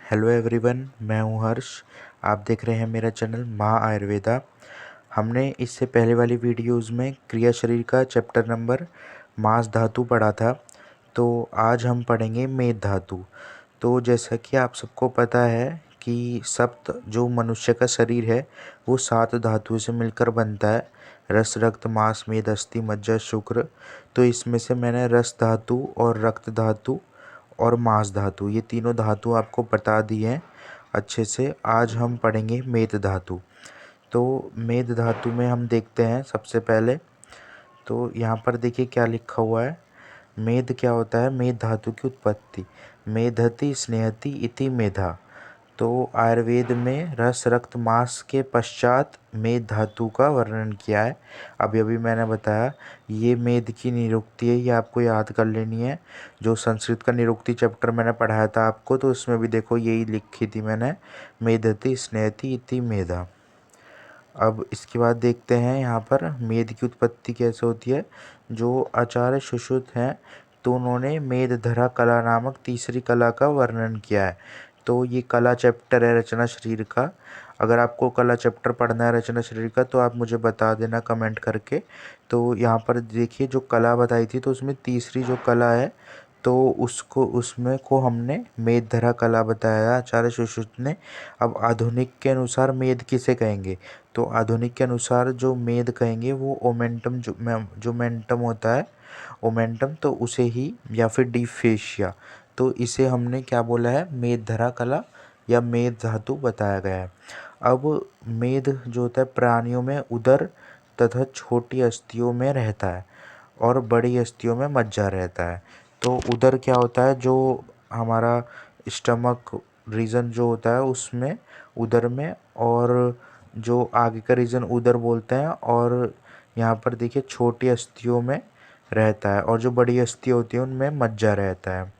Hello everyone, मैं हूं हर्ष। आप देख रहे हैं मेरा चैनल माँ आयुर्वेदा। हमने इससे पहले वाली वीडियोस में क्रिया शरीर का चैप्टर नंबर मांस धातु पढ़ा था। तो आज हम पढ़ेंगे मेद धातु। तो जैसा कि आप सबको पता है कि सप्त जो मनुष्य का शरीर है वो 7 धातुओं से मिलकर बनता है। रस, रक्त, मांस, मेद, अस्थि, मज्जा, शुक्र। तो इसमें से मैंने रस धातु और रक्त धातु और मांस धातु, ये तीनों धातु आपको बता दी हैं अच्छे से। आज हम पढ़ेंगे मेद धातु। तो मेद धातु में हम देखते हैं सबसे पहले, तो यहाँ पर देखिए क्या लिखा हुआ है। मेद क्या होता है? मेद धातु की उत्पत्ति। मेधति स्नेहति इति मेधा। तो आयुर्वेद में रस, रक्त, मांस के पश्चात मेद धातु का वर्णन किया है। अभी अभी मैंने बताया ये मेद की निरुक्ति है, ये आपको याद कर लेनी है। जो संस्कृत का निरुक्ति चैप्टर मैंने पढ़ाया था आपको, तो उसमें भी देखो यही लिखी थी मैंने, मेधति स्नेहति इति मेधा। अब इसके बाद देखते हैं यहाँ पर मेद की उत्पत्ति कैसे होती है। जो आचार्य सुश्रुत हैं तो उन्होंने मेदधरा कला नामक तीसरी कला का वर्णन किया है। तो ये कला चैप्टर है रचना शरीर का। अगर आपको कला चैप्टर पढ़ना है रचना शरीर का तो आप मुझे बता देना कमेंट करके। तो यहाँ पर देखिए जो कला बताई थी तो उसमें तीसरी जो कला है तो उसको उसमें को हमने मेदधरा कला बताया आचार्य सुश्रुत ने। अब आधुनिक के अनुसार मेद किसे कहेंगे? तो आधुनिक के अनुसार जो मेद कहेंगे वो ओमेंटम, जो मेंटम होता है ओमेंटम, तो उसे ही, या फिर डिफेशिया। तो इसे हमने क्या बोला है? मेदधरा कला या मेद धातु बताया गया है। अब मेद जो होता है प्राणियों में उदर तथा छोटी अस्थियों में रहता है और बड़ी अस्थियों में मज्जा रहता है। तो उदर क्या होता है? जो हमारा स्टमक रीजन जो होता है उसमें, उदर में, और जो आगे का रीजन उदर बोलते हैं, और यहाँ पर देखिए छोटी अस्थियों में रहता है, और जो बड़ी अस्थि होती है उनमें मज्जा रहता है।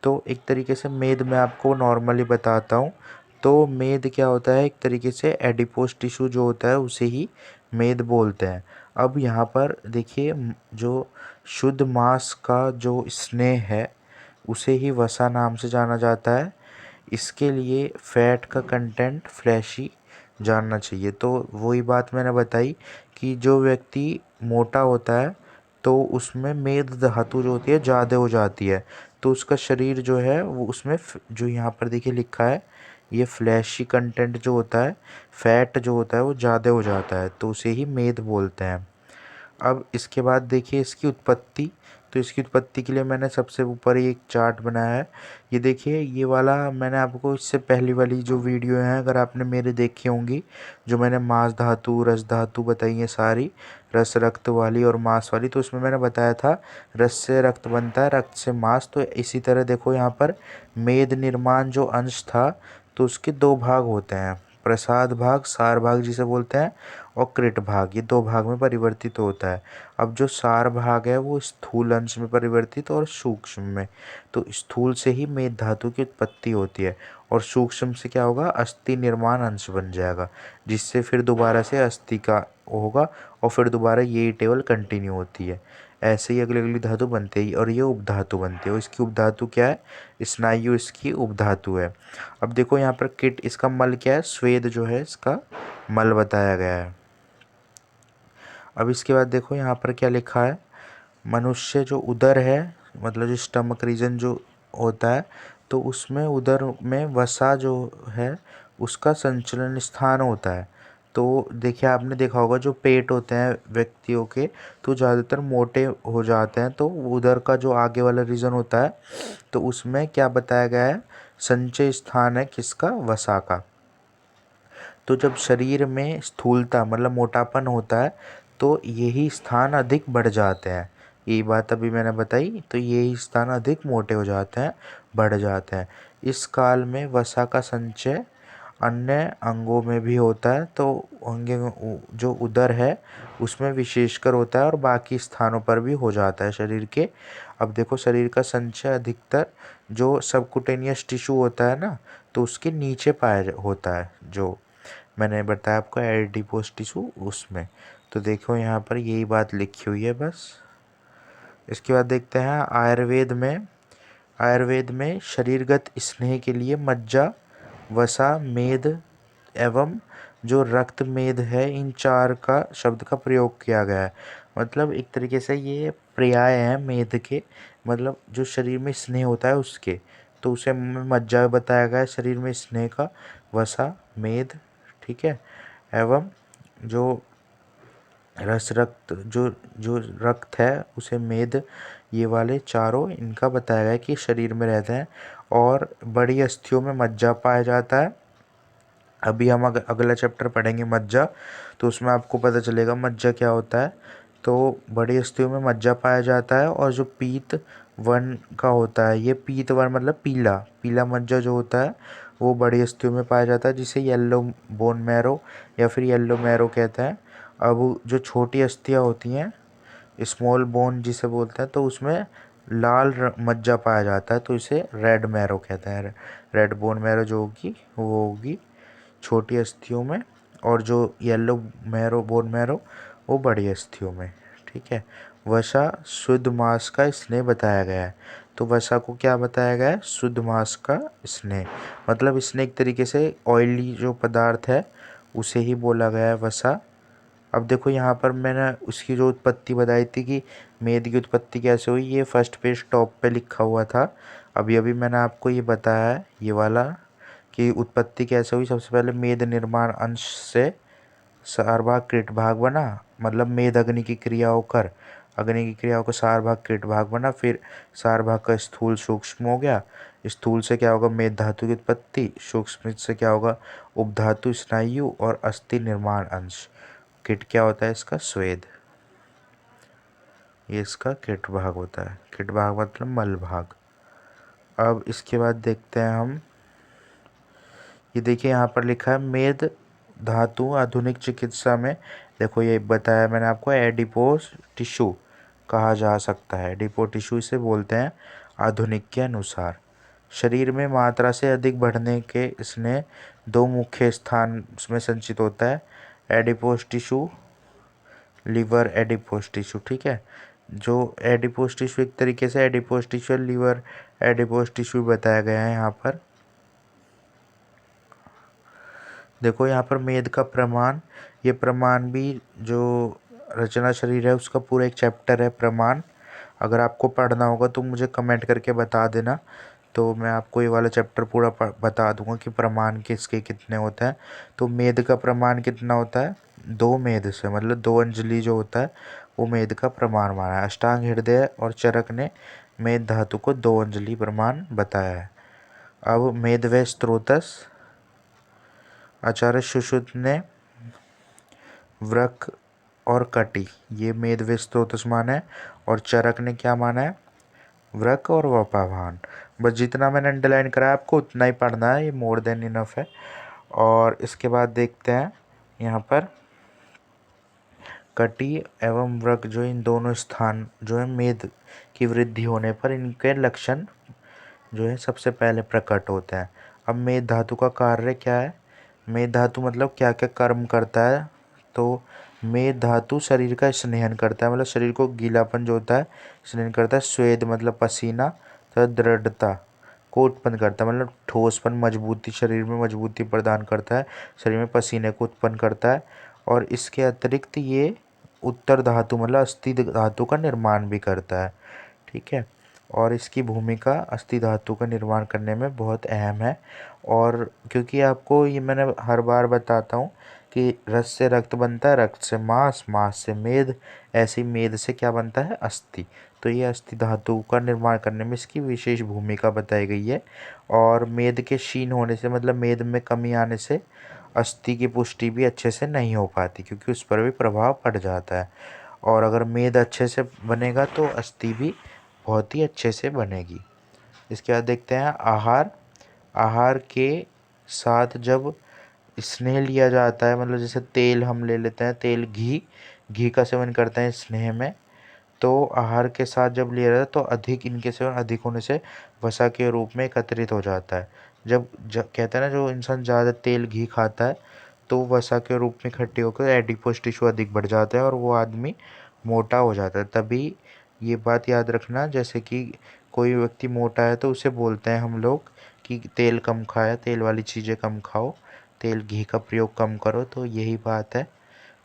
तो एक तरीके से मेद मैं आपको नॉर्मली बताता हूँ। तो मेद क्या होता है? एक तरीके से एडिपोज टिश्यू जो होता है उसे ही मेद बोलते हैं। अब यहाँ पर देखिए जो शुद्ध मांस का जो स्नेह है उसे ही वसा नाम से जाना जाता है। इसके लिए फैट का कंटेंट फ्लैशी जानना चाहिए। तो वही बात मैंने बताई कि जो व्यक्ति मोटा होता है तो उसमें मेद धातु जो होती है ज़्यादा हो जाती है, तो उसका शरीर जो है वो उसमें जो यहाँ पर देखिए लिखा है, ये फ्लैशी कंटेंट जो होता है, फैट जो होता है वो ज़्यादा हो जाता है, तो उसे ही मेद बोलते हैं। अब इसके बाद देखिए इसकी उत्पत्ति। तो इसकी उत्पत्ति के लिए मैंने सबसे ऊपर एक चार्ट बनाया है। ये देखिए, ये वाला मैंने आपको इससे पहली वाली जो वीडियो है अगर आपने मेरे देखी होंगी, जो मैंने मांस धातु रस धातु बताई है सारी, रस रक्त वाली और मांस वाली, तो उसमें मैंने बताया था रस से रक्त बनता है, रक्त से मांस। तो इसी तरह देखो यहाँ पर मेद निर्माण जो अंश था तो उसके 2 भाग होते हैं, प्रसाद भाग, सार भाग जिसे बोलते हैं, और कृत भाग, ये 2 भाग में परिवर्तित होता है। अब जो सार भाग है वो स्थूल अंश में परिवर्तित और सूक्ष्म में। तो स्थूल से ही मेद धातु की उत्पत्ति होती है और सूक्ष्म से क्या होगा? अस्थि निर्माण अंश बन जाएगा, जिससे फिर दोबारा से अस्थि का होगा और फिर दोबारा यही टेबल कंटिन्यू होती है। ऐसे ही अगली अगली धातु बनते ही, और ये उपधातु बनती है। और इसकी उपधातु क्या है? स्नायु इसकी उपधातु है। अब देखो यहाँ पर किट, इसका मल क्या है? स्वेद जो है इसका मल बताया गया है। अब इसके बाद देखो यहाँ पर क्या लिखा है। मनुष्य जो उदर है, मतलब जो स्टमक रीजन जो होता है, तो उसमें उदर में वसा जो है उसका संचलन स्थान होता है। तो देखिए आपने देखा होगा जो पेट होते हैं व्यक्तियों के तो ज़्यादातर मोटे हो जाते हैं, तो उदर का जो आगे वाला रीजन होता है तो उसमें क्या बताया गया है? संचय स्थान है किसका? वसा का। तो जब शरीर में स्थूलता मतलब मोटापन होता है तो यही स्थान अधिक बढ़ जाते हैं। यही बात अभी मैंने बताई, तो यही स्थान अधिक मोटे हो जाते हैं, बढ़ जाते हैं। इस काल में वसा का संचय अन्य अंगों में भी होता है, तो अंग जो उदर है उसमें विशेषकर होता है और बाकी स्थानों पर भी हो जाता है शरीर के। अब देखो शरीर का संचय अधिकतर जो सबकुटेनियस टिश्यू होता है ना, तो उसके नीचे पाया होता है, जो मैंने बताया आपको एडिपोज टिश्यू उसमें। तो देखो यहाँ पर यही बात लिखी हुई है बस। इसके बाद देखते हैं आयुर्वेद में शरीरगत स्नेह के लिए मज्जा वसा, मेद एवं जो रक्त मेद है, इन चार का शब्द का प्रयोग किया गया है। मतलब एक तरीके से ये पर्याय हैं मेद के, मतलब जो शरीर में स्नेह होता है उसके, तो उसे मज्जा बताया गया है शरीर में स्नेह का, वसा, मेद, ठीक है, एवं जो रस रक्त जो जो रक्त है उसे मेद, ये वाले चारों इनका बताया गया है कि शरीर में रहते हैं। और बड़ी अस्थियों में मज्जा पाया जाता है। अभी हम अगला चैप्टर पढ़ेंगे मज्जा, तो उसमें आपको पता चलेगा मज्जा क्या होता है। तो बड़ी अस्थियों में मज्जा पाया जाता है। और जो पीत वर्ण का होता है, ये पीत वर्ण मतलब पीला पीला मज्जा जो होता है वो बड़ी अस्थियों में पाया जाता है, जिसे येलो बोन मैरो या फिर येलो मैरो कहते हैं। अब जो छोटी अस्थियाँ होती हैं, स्मॉल बोन जिसे बोलते हैं, तो उसमें लाल मज्जा पाया जाता है, तो इसे रेड मैरो कहते हैं। रेड बोन मैरो जो होगी वो होगी छोटी अस्थियों में, और जो येलो मैरो बोन मैरो वो बड़ी अस्थियों में, ठीक है। वसा शुद्ध मांस का स्नेह बताया गया है। तो वसा को क्या बताया गया है? शुद्ध मांस का स्नेह, मतलब स्नेह एक तरीके से ऑयली जो पदार्थ है उसे ही बोला गया है वसा। अब देखो यहाँ पर मैंने उसकी जो उत्पत्ति बताई थी कि मेद की उत्पत्ति कैसे हुई, ये फर्स्ट पेज टॉप पे लिखा हुआ था। अभी अभी मैंने आपको ये बताया है ये वाला कि उत्पत्ति कैसे हुई। सबसे पहले मेद निर्माण अंश से सार भाग कृत भाग बना, मतलब मेद अग्नि की क्रिया होकर अग्नि की क्रिया होकर सार भाग कृत भाग बना, फिर सार भाग का स्थूल सूक्ष्म हो गया, स्थूल से क्या होगा मेद धातु की उत्पत्ति, सूक्ष्म से क्या होगा उपधातु स्नायु और अस्थि निर्माण अंश। किट क्या होता है इसका? स्वेद, ये इसका किट भाग होता है। किट भाग मतलब मल भाग। अब इसके बाद देखते हैं हम, ये देखिए यहाँ पर लिखा है मेद धातु आधुनिक चिकित्सा में, देखो ये बताया मैंने आपको, एडिपोस टिश्यू कहा जा सकता है। एडिपो टिश्यू इसे बोलते हैं आधुनिक के अनुसार। शरीर में मात्रा से अधिक बढ़ने के स्नेह दो मुख्य स्थान में संचित होता है, adipose tissue, liver adipose tissue, ठीक है। जो एडिपोस टिश्यू एक तरीके से adipose tissue liver adipose tissue बताया गया है यहाँ पर। देखो यहाँ पर मेद का प्रमाण, ये प्रमाण भी जो रचना शरीर है उसका पूरा एक चैप्टर है प्रमाण। अगर आपको पढ़ना होगा तो मुझे कमेंट करके बता देना, तो मैं आपको ये वाला चैप्टर पूरा बता दूंगा कि प्रमाण किसके कितने होते हैं। तो मेद का प्रमाण कितना होता है? 2 मेद से, मतलब 2 अंजलि जो होता है वो मेद का प्रमाण माना है। अष्टांग हृदय और चरक ने मेद धातु को 2 अंजलि प्रमाण बताया है। अब मेद व स्त्रोतस, आचार्य सुश्रुत ने वृक और कटी ये मेद व स्त्रोतस माना है, और चरक ने क्या माना है? वृक और वपाभान। बस जितना मैंने अंडरलाइन करा है आपको उतना ही पढ़ना है, ये मोर देन इनफ है। और इसके बाद देखते हैं यहाँ पर कटी एवं वृक, जो इन दोनों स्थान जो है मेद की वृद्धि होने पर इनके लक्षण जो है सबसे पहले प्रकट होते हैं। अब मेद धातु का कार्य क्या है? मेद धातु मतलब क्या क्या कर्म करता है? तो मेद धातु शरीर का स्नेहन करता है, मतलब शरीर को गीलापन जो होता है स्नेहन करता है। स्वेद मतलब पसीना, तो दृढ़ता को उत्पन्न करता है, मतलब ठोसपन मजबूती, शरीर में मजबूती प्रदान करता है, शरीर में पसीने को उत्पन्न करता है। और इसके अतिरिक्त ये उत्तर धातु मतलब अस्थि धातु का निर्माण भी करता है, ठीक है। और इसकी भूमिका अस्थि धातु का निर्माण करने में बहुत अहम है। और क्योंकि आपको ये मैंने हर बार बताता हूँ कि रस से रक्त बनता है, रक्त से मांस, मांस से मेद, ऐसी मेद से क्या बनता है? अस्थि। तो ये अस्थि धातु का निर्माण करने में इसकी विशेष भूमिका बताई गई है। और मेद के क्षीण होने से, मतलब मेद में कमी आने से अस्थि की पुष्टि भी अच्छे से नहीं हो पाती, क्योंकि उस पर भी प्रभाव पड़ जाता है। और अगर मेद अच्छे से बनेगा तो अस्थि भी बहुत ही अच्छे से बनेगी। इसके बाद देखते हैं आहार। आहार के साथ जब स्नेह लिया जाता है, मतलब जैसे तेल हम ले लेते हैं, तेल घी, घी का सेवन करते हैं स्नेह में, तो आहार के साथ जब लिया जाता है तो अधिक इनके सेवन अधिक होने से वसा के रूप में एकत्रित हो जाता है। जब कहते हैं ना, जो इंसान ज़्यादा तेल घी खाता है तो वसा के रूप में इकट्ठी होकर एडिपोस टिश्यू अधिक बढ़ जाता है और वो आदमी मोटा हो जाता है। तभी ये बात याद रखना, जैसे कि कोई व्यक्ति मोटा है तो उसे बोलते हैं हम लोग कि तेल कम खाया, तेल वाली चीज़ें कम खाओ, तेल घी का प्रयोग कम करो। तो यही बात है,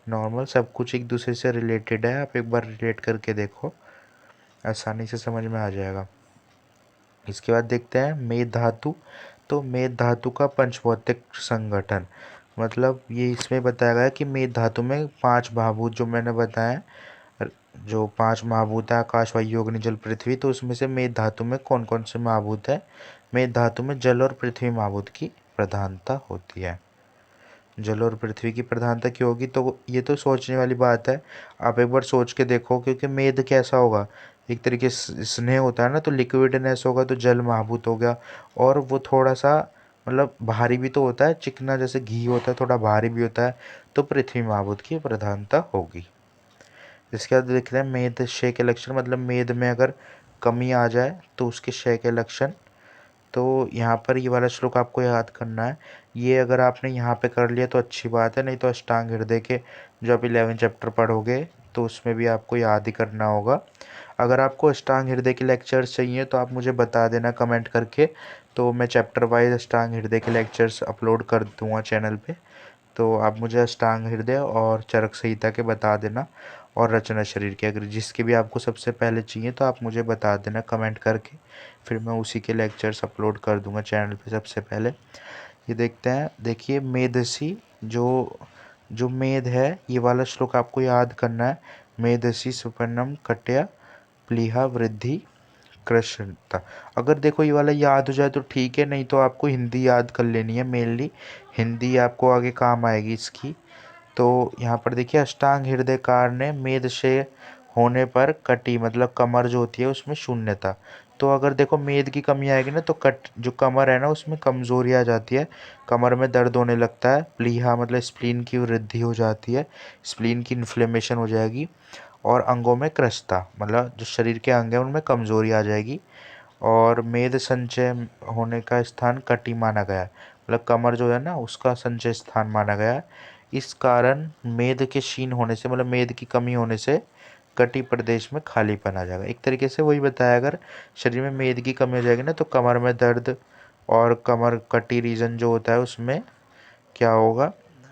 नॉर्मल सब कुछ एक दूसरे से रिलेटेड है। आप एक बार रिलेट करके देखो, आसानी से समझ में आ जाएगा। इसके बाद देखते हैं मेद धातु। तो मेद धातु का पंचभौतिक संगठन, मतलब ये इसमें बताया गया है कि मेद धातु में 5 महाभूत जो मैंने बताया, जो 5 महाभूत है आकाश, वायु, अग्नि, जल, पृथ्वी, तो उसमें से मेद धातु में कौन कौन से महाभूत है? मेद धातु में जल और पृथ्वी महाभूत की प्रधानता होती है। जल और पृथ्वी की प्रधानता क्यों होगी? तो ये तो सोचने वाली बात है। आप एक बार सोच के देखो, क्योंकि मेद कैसा होगा, एक तरीके से स्नेह होता है ना, तो लिक्विडनेस होगा, तो जल महाभूत हो गया। और वो थोड़ा सा मतलब भारी भी तो होता है, चिकना जैसे घी होता है, थोड़ा भारी भी होता है, तो पृथ्वी महाभूत की प्रधानता होगी। इसके बाद देखते हैं मेद क्षय के लक्षण, मतलब मेद में अगर कमी आ जाए तो उसके क्षय के लक्षण। तो यहाँ पर ये वाला श्लोक आपको याद करना है। ये अगर आपने यहाँ पे कर लिया तो अच्छी बात है, नहीं तो अष्टांग हृदय के जो आप 11 चैप्टर पढ़ोगे तो उसमें भी आपको याद ही करना होगा। अगर आपको अष्टांग हृदय के लेक्चर्स चाहिए तो आप मुझे बता देना कमेंट करके, तो मैं चैप्टर वाइज अष्टांग हृदय के लेक्चर्स अपलोड कर दूँगा चैनल पे। तो आप मुझे अष्टांग हृदय और चरक संहिता के बता देना, और रचना शरीर के, अगर जिसके भी आपको सबसे पहले चाहिए तो आप मुझे बता देना कमेंट करके, फिर मैं उसी के लेक्चर्स अपलोड कर दूंगा चैनल पे सबसे पहले। ये देखते हैं, देखिए मेदसी, जो जो मेद है, ये वाला श्लोक आपको याद करना है। मेदसी सुपर्णम कट्या प्लीहा वृद्धि कृष्णता। अगर देखो ये वाला याद हो जाए तो ठीक है, नहीं तो आपको हिंदी याद कर लेनी है, मेनली हिंदी आपको आगे काम आएगी इसकी। तो यहाँ पर देखिए अष्टांग हृदय कार ने मेद से होने पर कटी, मतलब कमर जो होती है उसमें शून्यता। तो अगर देखो मेद की कमी आएगी ना, तो कट जो कमर है ना उसमें कमजोरी आ जाती है, कमर में दर्द होने लगता है। प्लीहा मतलब स्प्लीन की वृद्धि हो जाती है, स्प्लीन की इन्फ्लेमेशन हो जाएगी। और अंगों में कृशता, मतलब जो शरीर के अंग हैं उनमें कमजोरी आ जाएगी। और मेद संचय होने का स्थान कटी माना गया है, मतलब कमर जो है ना उसका संचय स्थान माना गया है। इस कारण मेद के क्षीण होने से, मतलब मेद की कमी होने से कटी प्रदेश में खालीपन आ जाएगा। एक तरीके से वही बताया, अगर शरीर में मेद की कमी हो जाएगी ना तो कमर में दर्द, और कमर कटी रीजन जो होता है उसमें क्या होगा,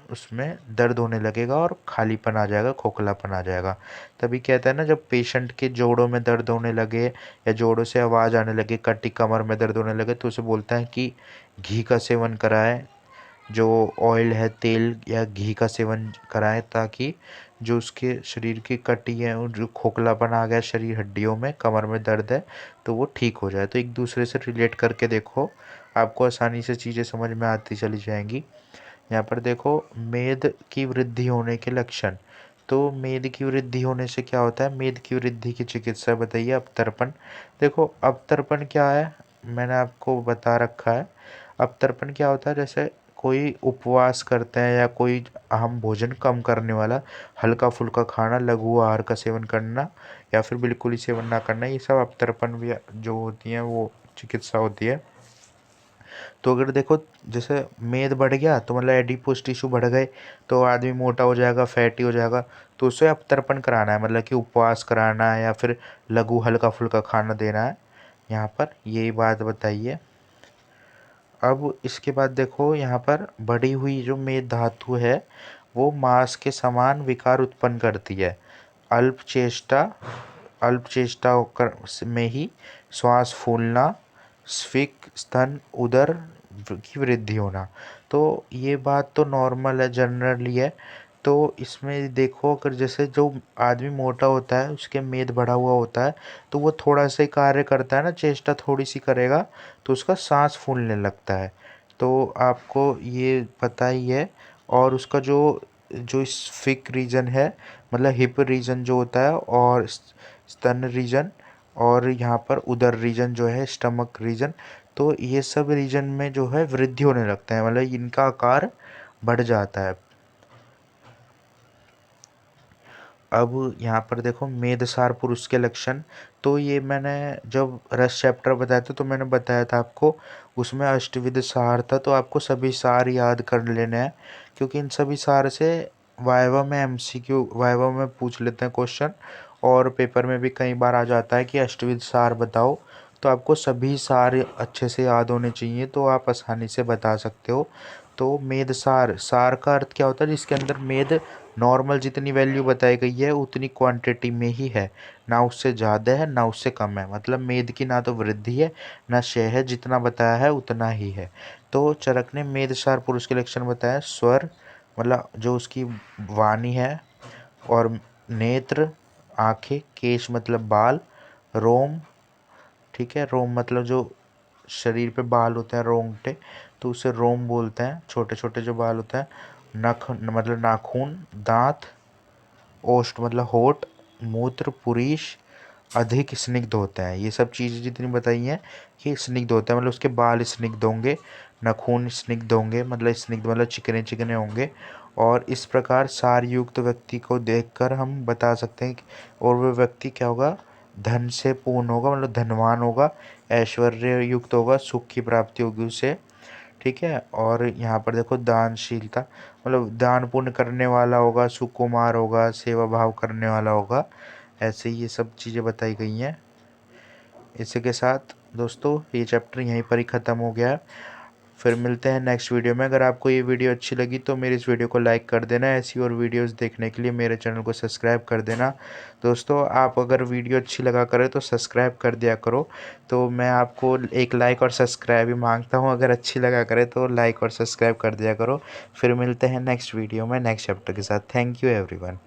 उसमें दर्द होने लगेगा और खालीपन आ जाएगा, खोखलापन आ जाएगा। तभी कहता है ना, जब पेशेंट के जोड़ों में दर्द होने लगे या जोड़ों से आवाज़ आने लगे, कटी कमर में दर्द होने लगे, तो उसे बोलता है कि घी का सेवन कराएं, जो ऑयल है, तेल या घी का सेवन कराएं, ताकि जो उसके शरीर की कटी है और जो खोखलापन आ गया शरीर हड्डियों में, कमर में दर्द है, तो वो ठीक हो जाए। तो एक दूसरे से रिलेट करके देखो, आपको आसानी से चीज़ें समझ में आती चली जाएंगी। यहाँ पर देखो मेद की वृद्धि होने के लक्षण। तो मेद की वृद्धि होने से क्या होता है? मेद की वृद्धि की चिकित्सा बताइए। अवतर्पण। देखो अवतर्पण क्या है, मैंने आपको बता रखा है। अवतर्पण क्या होता है, जैसे कोई उपवास करते हैं या कोई हम भोजन कम करने वाला, हल्का फुल्का खाना, लघु आहार का सेवन करना, या फिर बिल्कुल ही सेवन ना करना, ये सब अवतर्पण भी जो होती हैं वो चिकित्सा होती है। तो अगर देखो जैसे मेद बढ़ गया तो मतलब एडिपोज टिश्यू बढ़ गए, तो आदमी मोटा हो जाएगा, फैटी हो जाएगा, तो उसे अवतर्पण कराना है, मतलब कि उपवास कराना है या फिर लघु हल्का फुल्का खाना देना है। यहाँ पर यही बात बताइए। अब इसके बाद देखो यहाँ पर बढ़ी हुई जो मेद धातु है वो मांस के समान विकार उत्पन्न करती है। अल्प चेष्टा, अल्प चेष्टा होकर में ही श्वास फूलना, स्फिक स्तन, उदर की वृद्धि होना। तो ये बात तो नॉर्मल है, जनरली है। तो इसमें देखो, अगर जैसे जो आदमी मोटा होता है उसके मेद बढ़ा हुआ होता है, तो वो थोड़ा सा ही कार्य करता है ना, चेष्टा थोड़ी सी करेगा तो उसका सांस फूलने लगता है। तो आपको ये पता ही है। और उसका जो जो स्फिक रीजन है, मतलब हिप रीजन जो होता है, और स्तन रीजन, और यहाँ पर उदर रीजन जो है, स्टमक रीजन, तो ये सब रीजन में जो है वृद्धि होने लगता है, मतलब इनका आकार बढ़ जाता है। अब यहाँ पर देखो मेदसार पुरुष के लक्षण। तो ये मैंने जब रस चैप्टर बताया था तो मैंने बताया था आपको, उसमें अष्टविध सार था, तो आपको सभी सार याद कर लेने हैं, क्योंकि इन सभी सार से वाइवा में एमसीक्यू, वाइवा में पूछ लेते हैं क्वेश्चन, और पेपर में भी कई बार आ जाता है कि अष्टविध सार बताओ। तो आपको सभी सार अच्छे से याद होने चाहिए, तो आप आसानी से बता सकते हो। तो मेद सार, सार का अर्थ क्या होता है? जिसके अंदर मेद नॉर्मल जितनी वैल्यू बताई गई है उतनी क्वांटिटी में ही है, ना उससे ज़्यादा है ना उससे कम है। मतलब मेद की ना तो वृद्धि है ना क्षय है, जितना बताया है उतना ही है। तो चरक ने मेद सार पुरुष के लक्षण बताया। स्वर मतलब जो उसकी वाणी है, और नेत्र आँखें, केश मतलब बाल, रोम, ठीक है, रोम मतलब जो शरीर पे बाल होते हैं रोंगटे, तो उसे रोम बोलते हैं, छोटे छोटे जो बाल होते हैं। नख मतलब नाखून, दांत, ओष्ठ मतलब होठ, मूत्र पुरीष अधिक स्निग्ध होता है। ये सब चीज़ें जितनी बताई हैं कि स्निग्ध होता है, मतलब उसके बाल स्निग्ध होंगे, नाखून स्निग्ध होंगे, मतलब स्निग्ध मतलब चिकने चिकने होंगे। और इस प्रकार सार युक्त व्यक्ति को देखकर हम बता सकते हैं और वह व्यक्ति क्या होगा? धन से पूर्ण होगा, मतलब धनवान होगा, ऐश्वर्य युक्त होगा, सुख की प्राप्ति होगी उसे, ठीक है। और यहाँ पर देखो दानशीलता, मतलब दान पुण्य करने वाला होगा, सुकुमार होगा, सेवा भाव करने वाला होगा। ऐसे ही ये सब चीज़ें बताई गई हैं। इसी के साथ दोस्तों ये चैप्टर यहीं पर ही ख़त्म हो गया है। फिर मिलते हैं नेक्स्ट वीडियो में। अगर आपको ये वीडियो अच्छी लगी तो मेरे इस वीडियो को लाइक कर देना। ऐसी और वीडियोस देखने के लिए मेरे चैनल को सब्सक्राइब कर देना। दोस्तों आप अगर वीडियो अच्छी लगा करें तो सब्सक्राइब कर दिया करो। तो मैं आपको एक लाइक और सब्सक्राइब ही मांगता हूँ। अगर अच्छी लगा करे तो लाइक और सब्सक्राइब कर दिया करो। फिर मिलते हैं नेक्स्ट वीडियो में नेक्स्ट चैप्टर के साथ। Thank you everyone.